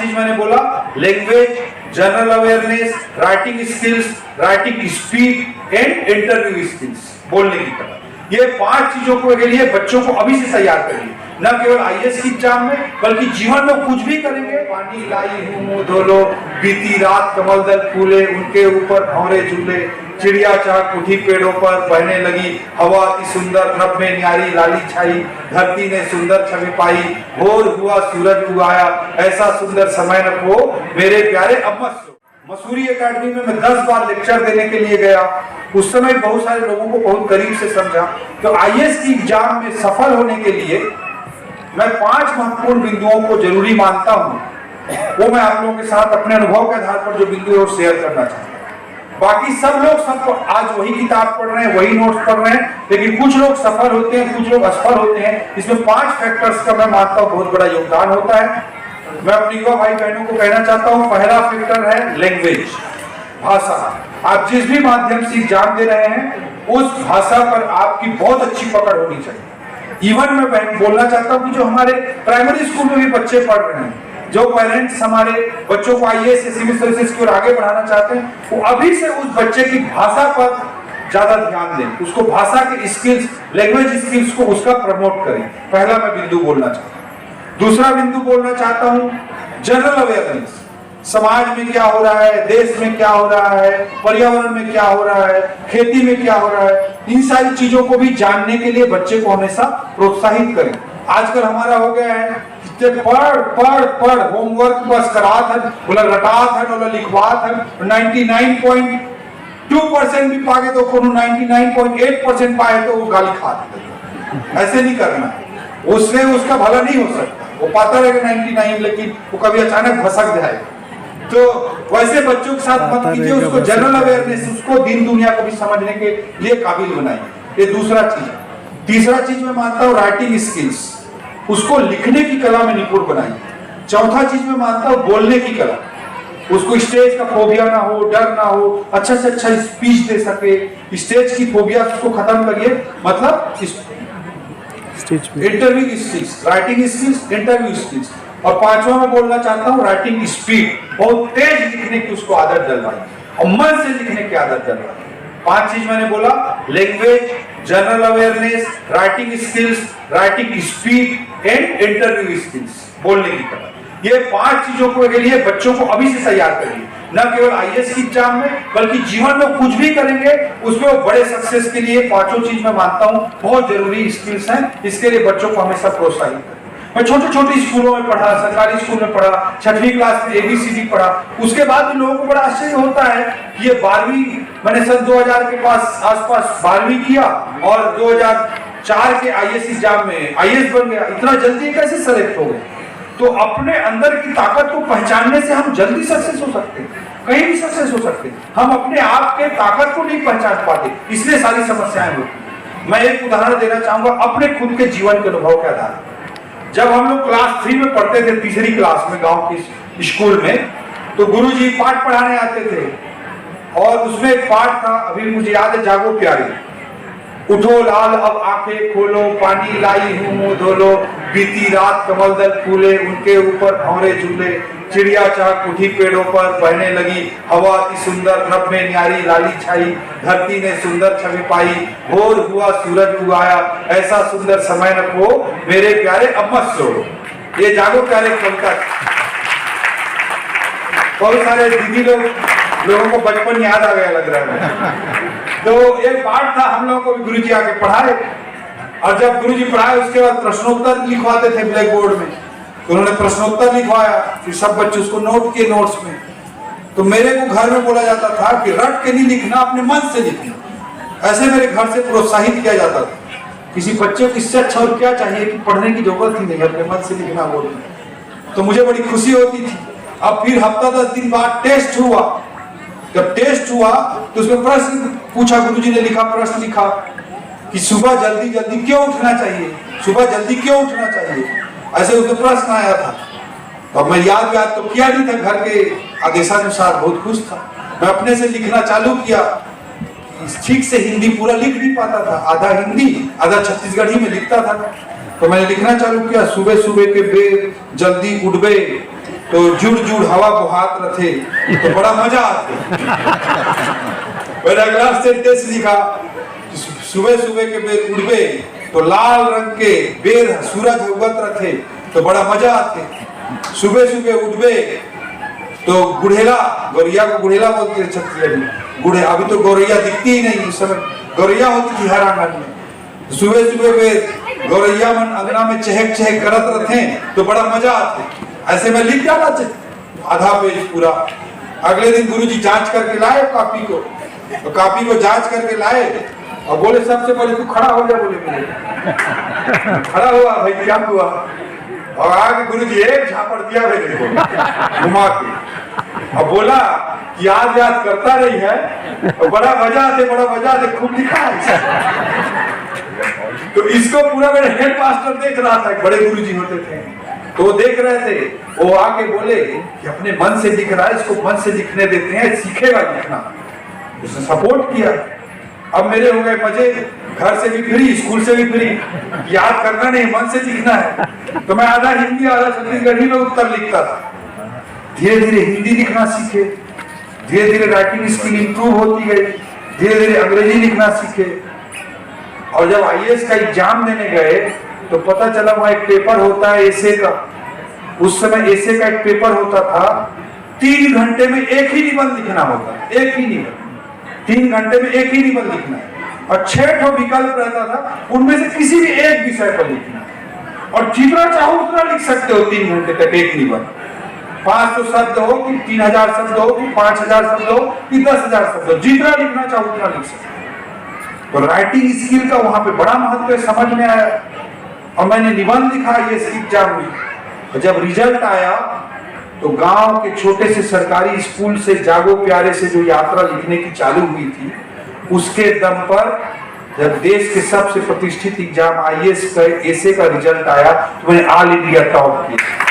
चीज मैंने बोला, language, general awareness, writing skills, writing speed and interview skills, बोलने की कला। ये 5 चीजों के लिए बच्चों को अभी से तैयार करिए, न केवल आईएएस की एग्जाम में बल्कि जीवन में कुछ भी करेंगे। पानी लाई हूं मुंह धो लो, बीती रात कमल दल फूले, उनके ऊपर भंवरे झूले, चिड़िया चाक उठी पेड़ों पर, बहने लगी हवा अति सुंदर, नभ में न्यारी लाली छाई, धरती ने सुंदर छवि पाई, भोर हुआ सूरज उगाया, ऐसा सुंदर समय न हो मेरे प्यारे अब मत सो। मसूरी एकेडमी में मैं 10 बार लेक्चर देने के लिए गया। उस समय बहुत सारे लोगों को बहुत करीब से समझा। तो आईएएस की एग्जाम में सफल होने के लिए मैं 5 महत्वपूर्ण बिंदुओं को जरूरी मानता हूं, वो मैं आप लोगों के साथ अपने अनुभव के आधार पर जो बिंदु है शेयर करना चाहता हूं। बाकी सब लोग सब आज वही किताब पढ़ रहे हैं, वही नोट्स पढ़ रहे हैं, लेकिन कुछ लोग सफल होते हैं, कुछ लोग असफल होते हैं। इसमें 5 फैक्टर्स का मैं मानता हूं बहुत बड़ा योगदान होता है। मैं अपनी युवा भाई बहनों को कहना चाहता हूं, पहला फैक्टर है लैंग्वेज, भाषा। आप जिस भी माध्यम से एग्जाम दे रहे हैं उस भाषा पर आपकी बहुत अच्छी पकड़ होनी चाहिए। इवन मैं बोलना चाहता हूं कि जो हमारे प्राइमरी स्कूल में भी बच्चे पढ़ रहे हैं, जो पेरेंट्स हमारे बच्चों को आईएएस या सिविल सर्विसेज की ओर आगे बढ़ाना चाहते हैं, वो अभी से उस बच्चे की भाषा पर ज्यादा ध्यान दें, उसको भाषा के स्किल्स, लैंग्वेज स्किल्स को उसका प्रमोट करें। पहला मैं बिंदु बोलना चाहता हूं। दूसरा बिंदु बोलना चाहता हूं, जनरल अवेयरनेस। समाज में क्या हो रहा है, देश में क्या हो रहा है, पर्यावरण में क्या हो रहा है, खेती में क्या हो रहा है, इन सारी चीजों को भी जानने के लिए बच्चे को हमेशा प्रोत्साहित करें। आजकल हमारा हो गया है पढ़ पढ़ पढ़, होमवर्क बस करात है, बोला रटात है, बोला लिखवात है। 99.2% भी पागे तो 99.8% पाए तो वो गाली खा देते। ऐसे नहीं करना, उससे उसका भला नहीं हो सकता। वो पाता रहेगा 99, लेकिन वो कभी अचानक भसक जाए। तो वैसे बच्चों के साथ मत कीजिए, उसको जनरल अवेयरनेस, उसको दिन दुनिया को भी समझने के लिए काबिल बनाइए। ये दूसरा चीज। तीसरा चीज मैं मानता हूँ राइटिंग स्किल्स, उसको लिखने की कला में निपुण बनाइए। चौथा चीज मैं मानता हूँ बोलने की कला, उसको स्टेज का फोबिया ना हो, डर ना हो, अच्छा से अच्छा स्पीच दे सके। स्टेज की फोबिया उसको खत्म करिए, मतलब interview skills, writing skills, interview skills. और 5वां मैं बोलना चाहता हूँ राइटिंग स्पीड, बहुत तेज लिखने की उसको आदत डलवाई और मन से लिखने की आदत डलवाई। 5 चीज मैंने बोला, language, general awareness, writing skills, writing speed and interview skills, बोलने की कला। ये 5 चीजों के लिए बच्चों को अभी से तैयार करिए, न केवल आईएएस की एग्जाम में बल्कि जीवन में कुछ भी करेंगे उसमें वो बड़े सक्सेस के लिए 5 चीज मैं मानता हूं बहुत जरूरी स्किल्स हैं। इसके लिए बच्चों को हमेशा प्रोत्साहित करें। मैं छोटे छोटे स्कूलों में पढ़ा, सरकारी स्कूल में पढ़ा, 6वीं क्लास में ABCD पढ़ा। उसके बाद भी लोगों को बड़ा आश्चर्य होता है कि ये 12वीं मैंने सन 2000 के आसपास 12वीं किया और 2004 के आईएएस एग्जाम में आईएएस बन गया, इतना जल्दी कैसे सेलेक्ट हो गए? तो अपने अंदर की ताकत को पहचानने से हम जल्दी सक्सेस हो सकते हैं, कहीं भी सक्सेस हो सकते हैं। हम अपने आप के ताकत को नहीं पहचान पाते, इसलिए सारी समस्याएं होती। मैं एक उदाहरण देना चाहूंगा अपने खुद के जीवन के अनुभव के आधार पर। जब हम लोग क्लास 3 में पढ़ते थे, तीसरी क्लास में गांव की स्कूल में, तो गुरुजी पाठ पढ़ाने आते थे और उसमें एक पाठ था, अभी मुझे याद है, जागो प्यारी, उठो लाल अब आंखें खोलो, पानी लाई हूं मुंह धो लो, बीती रात कमल दल फूले, उनके ऊपर भंवरे झूले, चिड़िया चाक उठी पेड़ों पर, बहने लगी हवा अति सुंदर, नभ में न्यारी लाली छाई, धरती ने सुंदर छवि पाई, भोर हुआ सूरज उगाया, ऐसा सुंदर समय न हो मेरे प्यारे अब मत सो। ये जागो प्यारे कविता। बहुत सारे दीदी लोगों को बचपन याद आ गया लग रहा है। तो एक पाठ था, हम लोगों को भी गुरुजी आके पढ़ाए और जब गुरुजी पढ़ाए उसके बाद प्रश्नोत्तर लिखवाते थे ब्लैक बोर्ड में। तो उन्होंने प्रश्नोत्तर लिखवाया, फिर सब बच्चे उसको नोट किए नोट्स में। तो मेरे को घर में बोला जाता था कि रट के नहीं लिखना, अपने मन से लिखना। ऐसे मेरे घर से प्रोत्साहित किया जाता था। किसी बच्चे को इससे अच्छा और क्या चाहिए कि पढ़ने की जरूरत ही नहीं, अपने मन से लिखना बोलना। तो मुझे बड़ी खुशी होती थी। अब फिर हफ्ता 10 दिन बाद टेस्ट हुआ। जब टेस्ट हुआ तो उसमें प्रश्न पूछा, गुरुजी ने लिखा, प्रश्न लिखा कि सुबह जल्दी जल्दी क्यों उठना चाहिए, सुबह जल्दी क्यों उठना चाहिए, ऐसे उसमें प्रश्न आया था। तो मैं याद तो किया नहीं था, घर के आदेशानुसार बहुत खुश था। मैं अपने से लिखना चालू किया, ठीक से हिंदी पूरा लिख नहीं पाता था, आधा हिंदी आधा छत्तीसगढ़ी में लिखता था। तो मैंने लिखना चालू किया, सुबह सुबह के बेर जल्दी उठबे, तो जुड़ जुड़ हवा बुहात रथे तो बड़ा मजा आते। फिर अगला सेंटेंस लिखा, सुबह सुबह के बेर उड़बे तो लाल रंग के बेर सूरज उगत रथे तो बड़ा मजा आते। सुबह सुबह उठबे तो गुड़ेला, गौरैया को गुड़ेला बोलते हैं छत्तीसगढ़ में, गुड़े, अभी तो गौरैया दिखती ही नहीं, उस समय गौरैया होती थी हर आंगन में। सुबह सुबह वे गौरैया मन अंगना में चहक चहक करत रहते तो बड़ा मजा आते। ऐसे में लिख डाला आधा पेज पूरा। अगले दिन गुरुजी जांच करके लाए कॉपी को, तो कॉपी को जांच करके लाए और बोले सबसे पहले तू खड़ा हो जा। बोले मेरे खड़ा हुआ, भाई क्या हुआ? और आगे गुरुजी एक झापड़ दिया मेरे को घुमा के और बोला कि याद याद करता रही है और बड़ा मजा आते खूब लिखा है। तो इसको पूरा मेरे हेड मास्टर देख रहा था, बड़े गुरुजी होते थे, तो वो देख रहे थे। वो आके बोले कि अपने मन से लिख रहा है, इसको मन से लिखने देते हैं, सीखेगा लिखना। उसने सपोर्ट किया। अब मेरे हो गए मजे, घर से भी फ्री, स्कूल से भी फ्री, याद करना नहीं, मन से लिखना है। तो मैं आधा हिंदी आधा छत्तीसगढ़ी में उत्तर लिखता था। धीरे धीरे हिंदी लिखना सीखे, धीरे धीरे राइटिंग स्किल इंप्रूव होती गई, धीरे धीरे अंग्रेजी लिखना सीखे। और जब आईएएस का एग्जाम देने गए तो पता चला वहां एक पेपर होता है एसे का। उस समय एसे का एक पेपर होता था, 3 घंटे में एक ही निबंध लिखना होता है, एक ही निबंध, 3 घंटे में एक ही निबंध लिखना है और 6 ठो विकल्प रहता था, उनमें से किसी भी एक विषय पर लिखना है और जितना चाहो उतना लिख सकते हो 3 घंटे तक एक निबंध। 500 शब्द हो कि 3000 शब्द हो कि 5000 शब्द हो कि 10,000 शब्द हो, जितना लिखना चाहो उतना लिख सकते हो। तो राइटिंग स्किल का वहां पे बड़ा महत्व समझ में आया और मैंने निबंध लिखा ये एग्जाम में। और जब रिजल्ट आया तो गांव के छोटे से सरकारी स्कूल से जागो प्यारे से जो यात्रा लिखने की चालू हुई थी, उसके दम पर जब देश के सबसे प्रतिष्ठित एग्जाम आईएएस का एसे का रिजल्ट आया तो मैंने ऑल इंडिया टॉप किया।